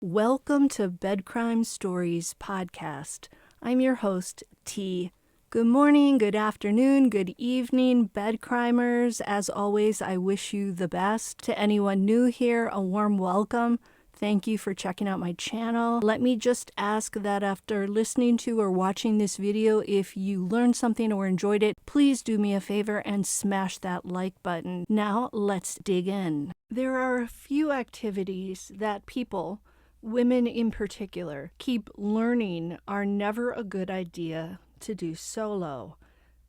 Welcome to Bed Crime Stories podcast. I'm your host, T. Good morning, good afternoon, good evening, bed crimers. As always, I wish you the best. To anyone new here, a warm welcome. Thank you for checking out my channel. Let me just ask that after listening to or watching this video, if you learned something or enjoyed it, please do me a favor and smash that like button. Now, let's dig in. There are a few activities that people, women in particular, keep learning are never a good idea to do solo.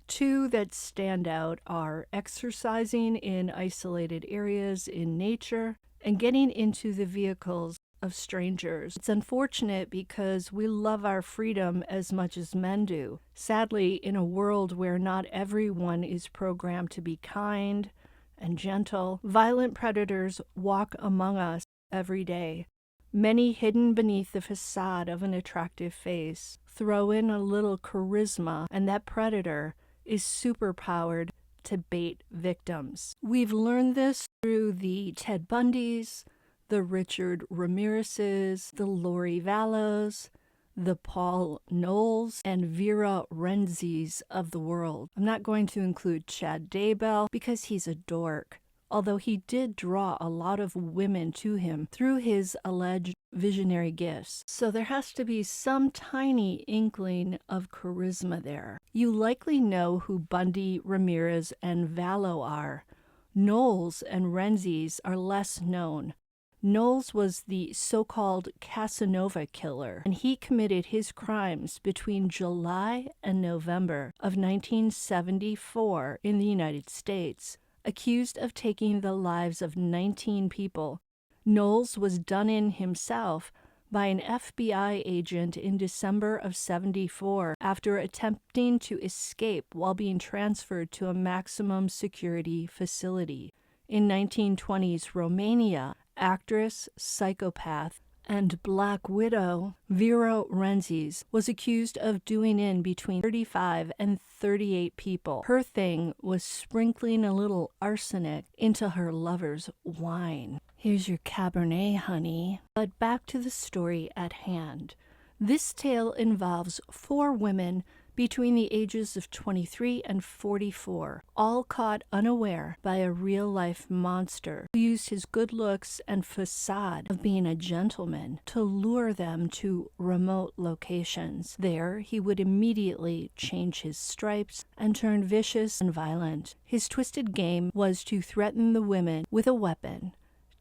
Two that stand out are exercising in isolated areas in nature and getting into the vehicles of strangers. It's unfortunate because we love our freedom as much as men do. Sadly, in a world where not everyone is programmed to be kind and gentle, violent predators walk among us every day. Many hidden beneath the facade of an attractive face. Throw in a little charisma, and that predator is superpowered to bait victims. We've learned this through the Ted Bundys, the Richard Ramirez's, the Lori Vallows, the Paul Knowles, and Vera Renzis of the world. I'm not going to include Chad Daybell because he's a dork, although he did draw a lot of women to him through his alleged visionary gifts. So there has to be some tiny inkling of charisma there. You likely know who Bundy, Ramirez, and Vallow are. Knowles and Renzis are less known. Knowles was the so-called Casanova killer, and he committed his crimes between July and November of 1974 in the United States. Accused of taking the lives of 19 people, Knowles was done in himself by an FBI agent in December of '74 after attempting to escape while being transferred to a maximum security facility. In 1920s Romania, actress, psychopath, and Black Widow Vera Renzis was accused of doing in between 35 and 38 people. Her thing was sprinkling a little arsenic into her lover's wine. Here's your Cabernet, honey. But back to the story at hand. This tale involves 4 women between the ages of 23 and 44, all caught unaware by a real-life monster who used his good looks and facade of being a gentleman to lure them to remote locations. There, he would immediately change his stripes and turn vicious and violent. His twisted game was to threaten the women with a weapon,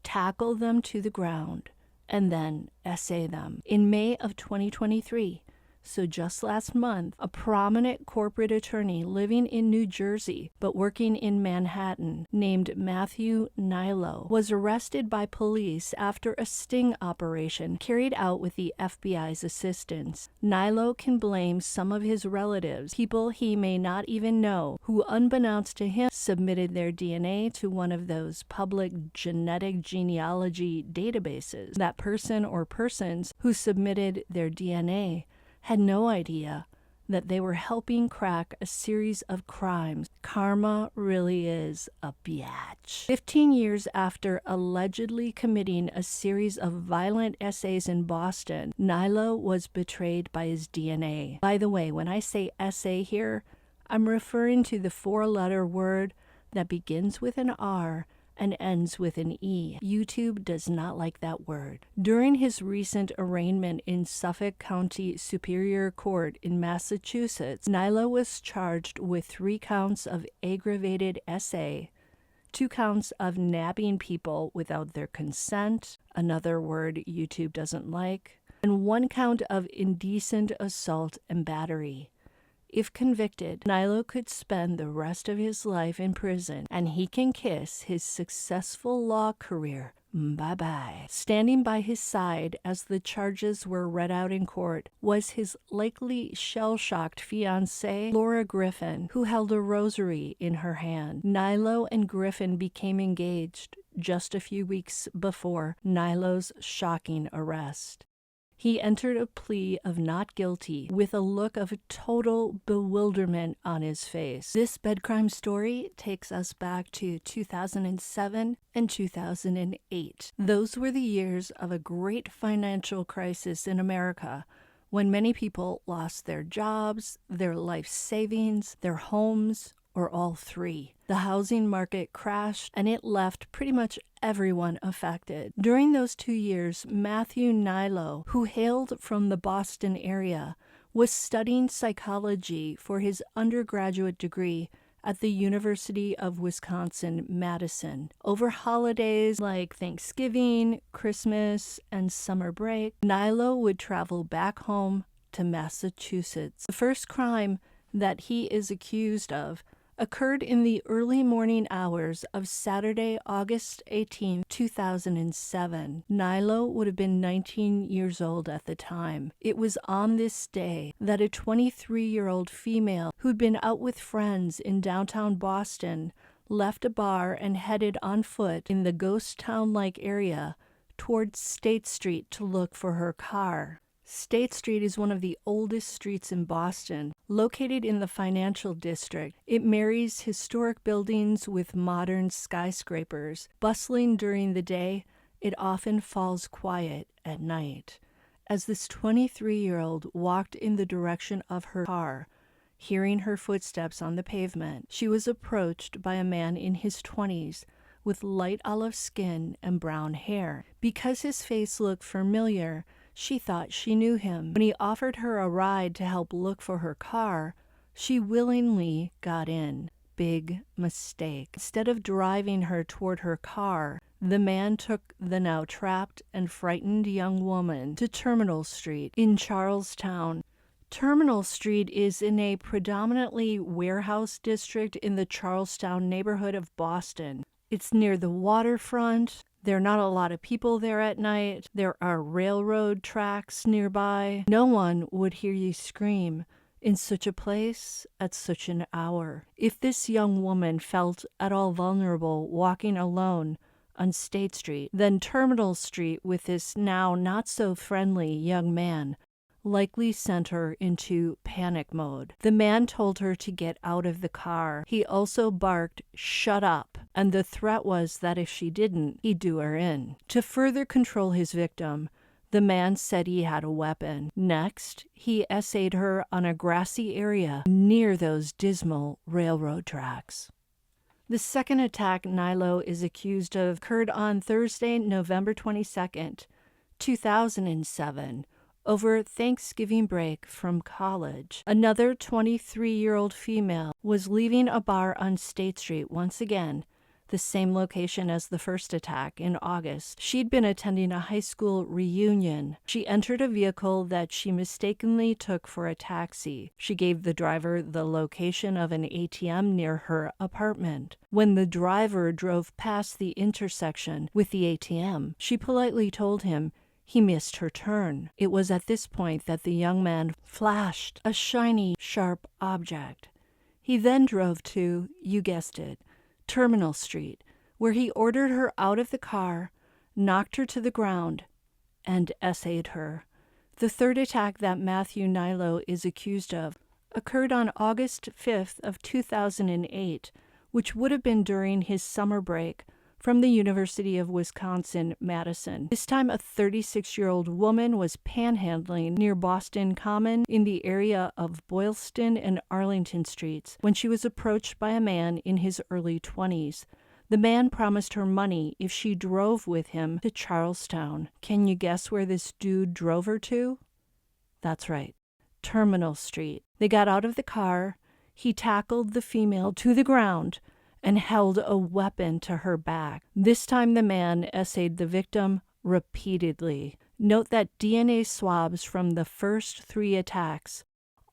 tackle them to the ground, and then essay them. In May of 2023, so just last month, a prominent corporate attorney living in New Jersey but working in Manhattan named Matthew Nilo was arrested by police after a sting operation carried out with the FBI's assistance. Nilo can blame some of his relatives, people he may not even know, who unbeknownst to him submitted their DNA to one of those public genetic genealogy databases. That person or persons who submitted their DNA had no idea that they were helping crack a series of crimes. Karma really is a biatch. 15 years after allegedly committing a series of violent essays in Boston, Nilo was betrayed by his DNA. By the way, when I say essay here, I'm referring to the 4-letter word that begins with an R and ends with an E. YouTube does not like that word. During his recent arraignment in Suffolk County Superior Court in Massachusetts, Nilo was charged with 3 counts of aggravated essay, 2 counts of nabbing people without their consent, another word YouTube doesn't like, and 1 count of indecent assault and battery. If convicted, Nilo could spend the rest of his life in prison, and he can kiss his successful law career bye-bye. Standing by his side as the charges were read out in court was his likely shell-shocked fiancée, Laura Griffin, who held a rosary in her hand. Nilo and Griffin became engaged just a few weeks before Nilo's shocking arrest. He entered a plea of not guilty with a look of total bewilderment on his face. This bed crime story takes us back to 2007 and 2008. Those were the years of a great financial crisis in America, when many people lost their jobs, their life savings, their homes, or all three. The housing market crashed, and it left pretty much everyone affected. During those 2 years, Matthew Nilo, who hailed from the Boston area, was studying psychology for his undergraduate degree at the University of Wisconsin-Madison. Over holidays like Thanksgiving, Christmas, and summer break, Nilo would travel back home to Massachusetts. The first crime that he is accused of occurred in the early morning hours of Saturday, August 18, 2007. Nilo would have been 19 years old at the time. It was on this day that a 23-year-old female who'd been out with friends in downtown Boston left a bar and headed on foot in the ghost town-like area towards State Street to look for her car. State Street is one of the oldest streets in Boston, located in the financial district. It marries historic buildings with modern skyscrapers. Bustling during the day, it often falls quiet at night. As this 23-year-old walked in the direction of her car, hearing her footsteps on the pavement, she was approached by a man in his 20s with light olive skin and brown hair. Because his face looked familiar, she thought she knew him. When he offered her a ride to help look for her car, she willingly got in. Big mistake. Instead of driving her toward her car, the man took the now trapped and frightened young woman to Terminal Street in Charlestown. Terminal Street is in a predominantly warehouse district in the Charlestown neighborhood of Boston. It's near the waterfront. There are not a lot of people there at night. There are railroad tracks nearby. No one would hear you scream in such a place at such an hour. If this young woman felt at all vulnerable walking alone on State Street, then Terminal Street with this now not so friendly young man likely sent her into panic mode. The man told her to get out of the car. He also barked, "Shut up," and the threat was that if she didn't, he'd do her in. To further control his victim, the man said he had a weapon. Next, he essayed her on a grassy area near those dismal railroad tracks. The second attack Nilo is accused of occurred on Thursday, November 22nd, 2007, over Thanksgiving break from college. Another 23-year-old female was leaving a bar on State Street once again, the same location as the first attack in August. She'd been attending a high school reunion. She entered a vehicle that she mistakenly took for a taxi. She gave the driver the location of an ATM near her apartment. When the driver drove past the intersection with the ATM, she politely told him he missed her turn. It was at this point that the young man flashed a shiny, sharp object. He then drove to, you guessed it, Terminal Street, where he ordered her out of the car, knocked her to the ground, and essayed her. The third attack that Matthew Nilo is accused of occurred on August 5th of 2008, which would have been during his summer break from the University of Wisconsin-Madison. This time, a 36-year-old woman was panhandling near Boston Common in the area of Boylston and Arlington Streets when she was approached by a man in his early 20s. The man promised her money if she drove with him to Charlestown. Can you guess where this dude drove her to? That's right, Terminal Street. They got out of the car. He tackled the female to the ground and held a weapon to her back. This time the man essayed the victim repeatedly. Note that DNA swabs from the first 3 attacks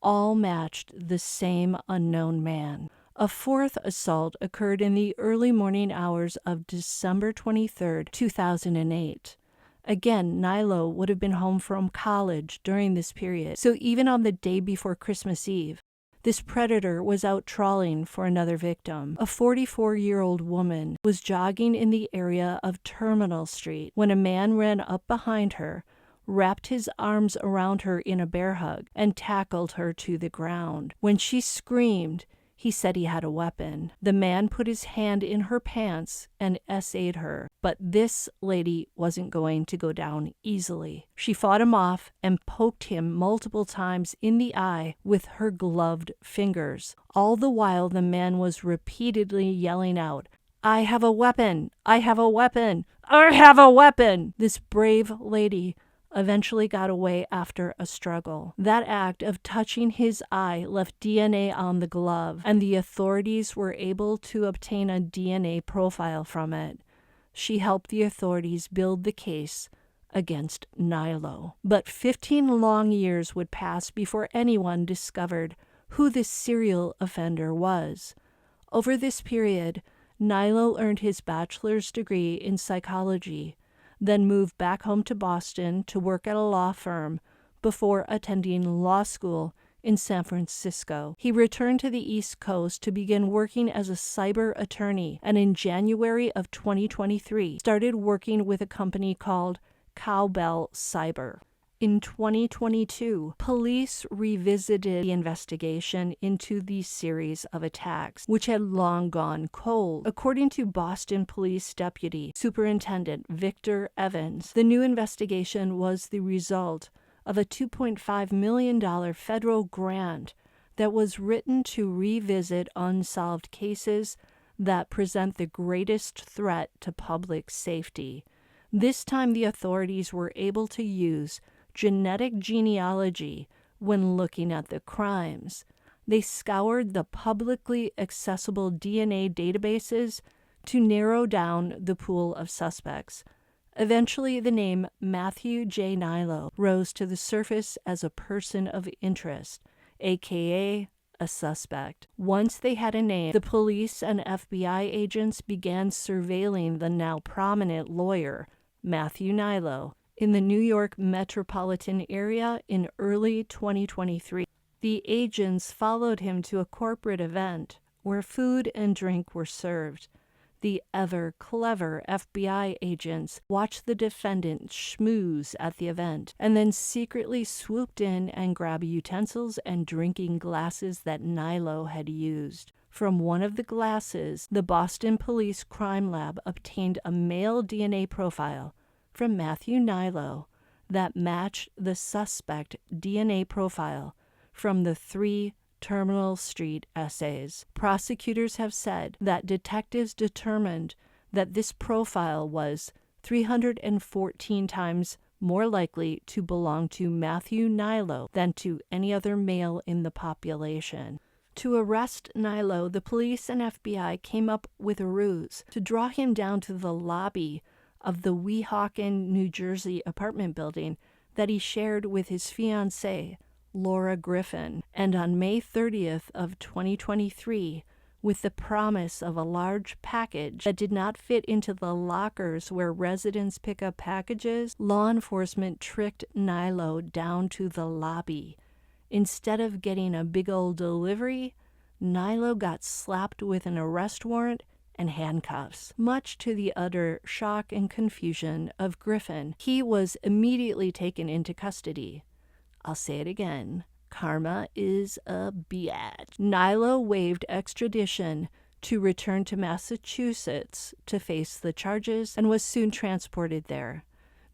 all matched the same unknown man. A fourth assault occurred in the early morning hours of December 23, 2008. Again, Nilo would have been home from college during this period, so even on the day before Christmas Eve, this predator was out trawling for another victim. A 44-year-old woman was jogging in the area of Terminal Street when a man ran up behind her, wrapped his arms around her in a bear hug, and tackled her to the ground. When she screamed, he said he had a weapon. The man put his hand in her pants and SA'd her, but this lady wasn't going to go down easily. She fought him off and poked him multiple times in the eye with her gloved fingers. All the while, the man was repeatedly yelling out, "I have a weapon! I have a weapon! I have a weapon!" This brave lady eventually got away after a struggle. That act of touching his eye left DNA on the glove, and the authorities were able to obtain a DNA profile from it. She helped the authorities build the case against Nilo. But 15 long years would pass before anyone discovered who this serial offender was. Over this period, Nilo earned his bachelor's degree in psychology, then moved back home to Boston to work at a law firm before attending law school in San Francisco. He returned to the East Coast to begin working as a cyber attorney, and in January of 2023 started working with a company called Cowbell Cyber. In 2022, police revisited the investigation into these series of attacks, which had long gone cold. According to Boston Police Deputy Superintendent Victor Evans, the new investigation was the result of a $2.5 million federal grant that was written to revisit unsolved cases that present the greatest threat to public safety. This time, the authorities were able to use genetic genealogy when looking at the crimes. They scoured the publicly accessible DNA databases to narrow down the pool of suspects. Eventually, the name Matthew J. Nilo rose to the surface as a person of interest, aka a suspect. Once they had a name, the police and FBI agents began surveilling the now prominent lawyer, Matthew Nilo, in the New York metropolitan area in early 2023. The agents followed him to a corporate event where food and drink were served. The ever-clever FBI agents watched the defendant schmooze at the event and then secretly swooped in and grabbed utensils and drinking glasses that Nilo had used. From one of the glasses, the Boston Police Crime Lab obtained a male DNA profile from Matthew Nilo that matched the suspect DNA profile from the 3 Terminal Street essays. Prosecutors have said that detectives determined that this profile was 314 times more likely to belong to Matthew Nilo than to any other male in the population. To arrest Nilo, the police and FBI came up with a ruse to draw him down to the lobby of the Weehawken, New Jersey apartment building that he shared with his fiancée, Laura Griffin, and on May 30th of 2023, with the promise of a large package that did not fit into the lockers where residents pick up packages, law enforcement tricked Nilo down to the lobby. Instead of getting a big old delivery, Nilo got slapped with an arrest warrant and handcuffs. Much to the utter shock and confusion of Griffin, he was immediately taken into custody. I'll say it again. Karma is a bitch. Nilo waived extradition to return to Massachusetts to face the charges and was soon transported there.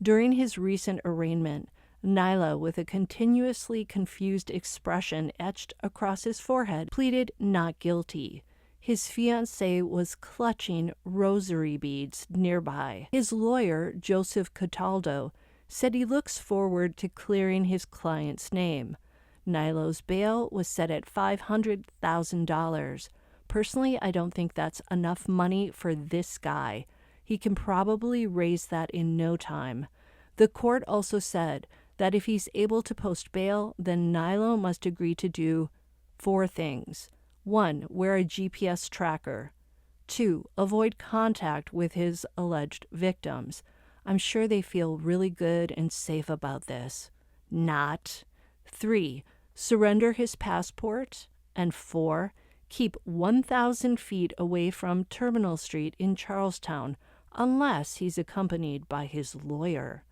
During his recent arraignment, Nilo, with a continuously confused expression etched across his forehead, pleaded not guilty. His fiancée was clutching rosary beads nearby. His lawyer, Joseph Cataldo, said he looks forward to clearing his client's name. Nilo's bail was set at $500,000. Personally, I don't think that's enough money for this guy. He can probably raise that in no time. The court also said that if he's able to post bail, then Nilo must agree to do 4 things. 1. Wear a GPS tracker. 2. Avoid contact with his alleged victims. I'm sure they feel really good and safe about this. Not. 3. Surrender his passport. And 4. Keep 1,000 feet away from Terminal Street in Charlestown unless he's accompanied by his lawyer.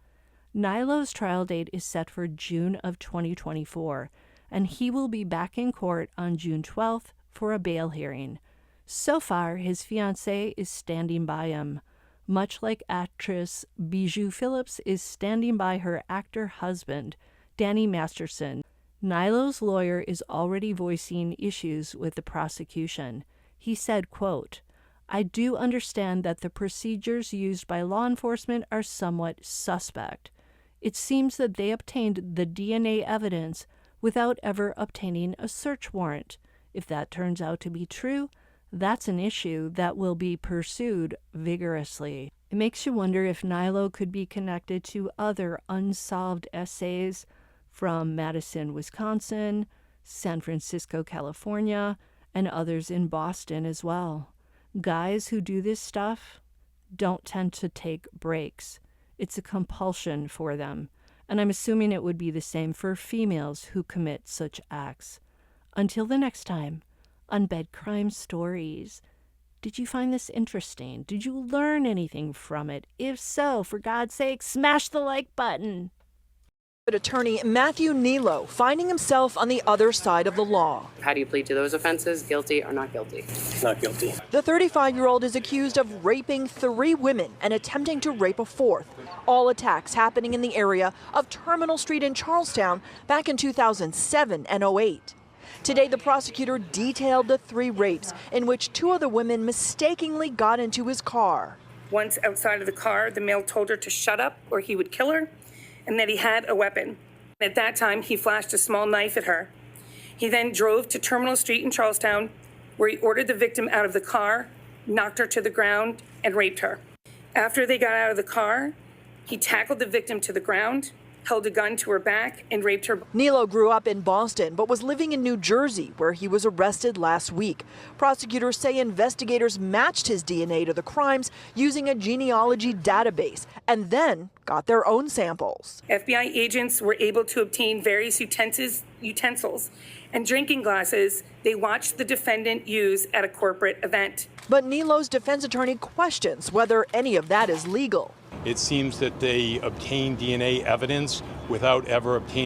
Nilo's trial date is set for June of 2024, and he will be back in court on June 12th for a bail hearing. So far, his fiancée is standing by him, much like actress Bijou Phillips is standing by her actor husband, Danny Masterson. Nilo's lawyer is already voicing issues with the prosecution. He said, quote, "I do understand that the procedures used by law enforcement are somewhat suspect. It seems that they obtained the DNA evidence without ever obtaining a search warrant. If that turns out to be true, that's an issue that will be pursued vigorously." It makes you wonder if Nilo could be connected to other unsolved SAers from Madison, Wisconsin, San Francisco, California, and others in Boston as well. Guys who do this stuff don't tend to take breaks. It's a compulsion for them, and I'm assuming it would be the same for females who commit such acts. Until the next time on Bed Crime Stories, did you find this interesting? Did you learn anything from it? If so, for God's sake, smash the like button. Attorney Matthew Nilo finding himself on the other side of the law. How do you plead to those offenses? Guilty or not guilty? Not guilty. The 35-year-old is accused of raping 3 women and attempting to rape a 4th. All attacks happening in the area of Terminal Street in Charlestown back in 2007 and 2008. Today, the prosecutor detailed the 3 rapes in which 2 of the women mistakenly got into his car. Once outside of the car, the male told her to shut up or he would kill her, and that he had a weapon. At that time, he flashed a small knife at her. He then drove to Terminal Street in Charlestown, where he ordered the victim out of the car, knocked her to the ground, and raped her. After they got out of the car, he tackled the victim to the ground, held a gun to her back, and raped her. Nilo grew up in Boston, but was living in New Jersey, where he was arrested last week. Prosecutors say investigators matched his DNA to the crimes using a genealogy database, and then got their own samples. FBI agents were able to obtain various utensils and drinking glasses they watched the defendant use at a corporate event. But Nilo's defense attorney questions whether any of that is legal. It seems that they obtained DNA evidence without ever obtaining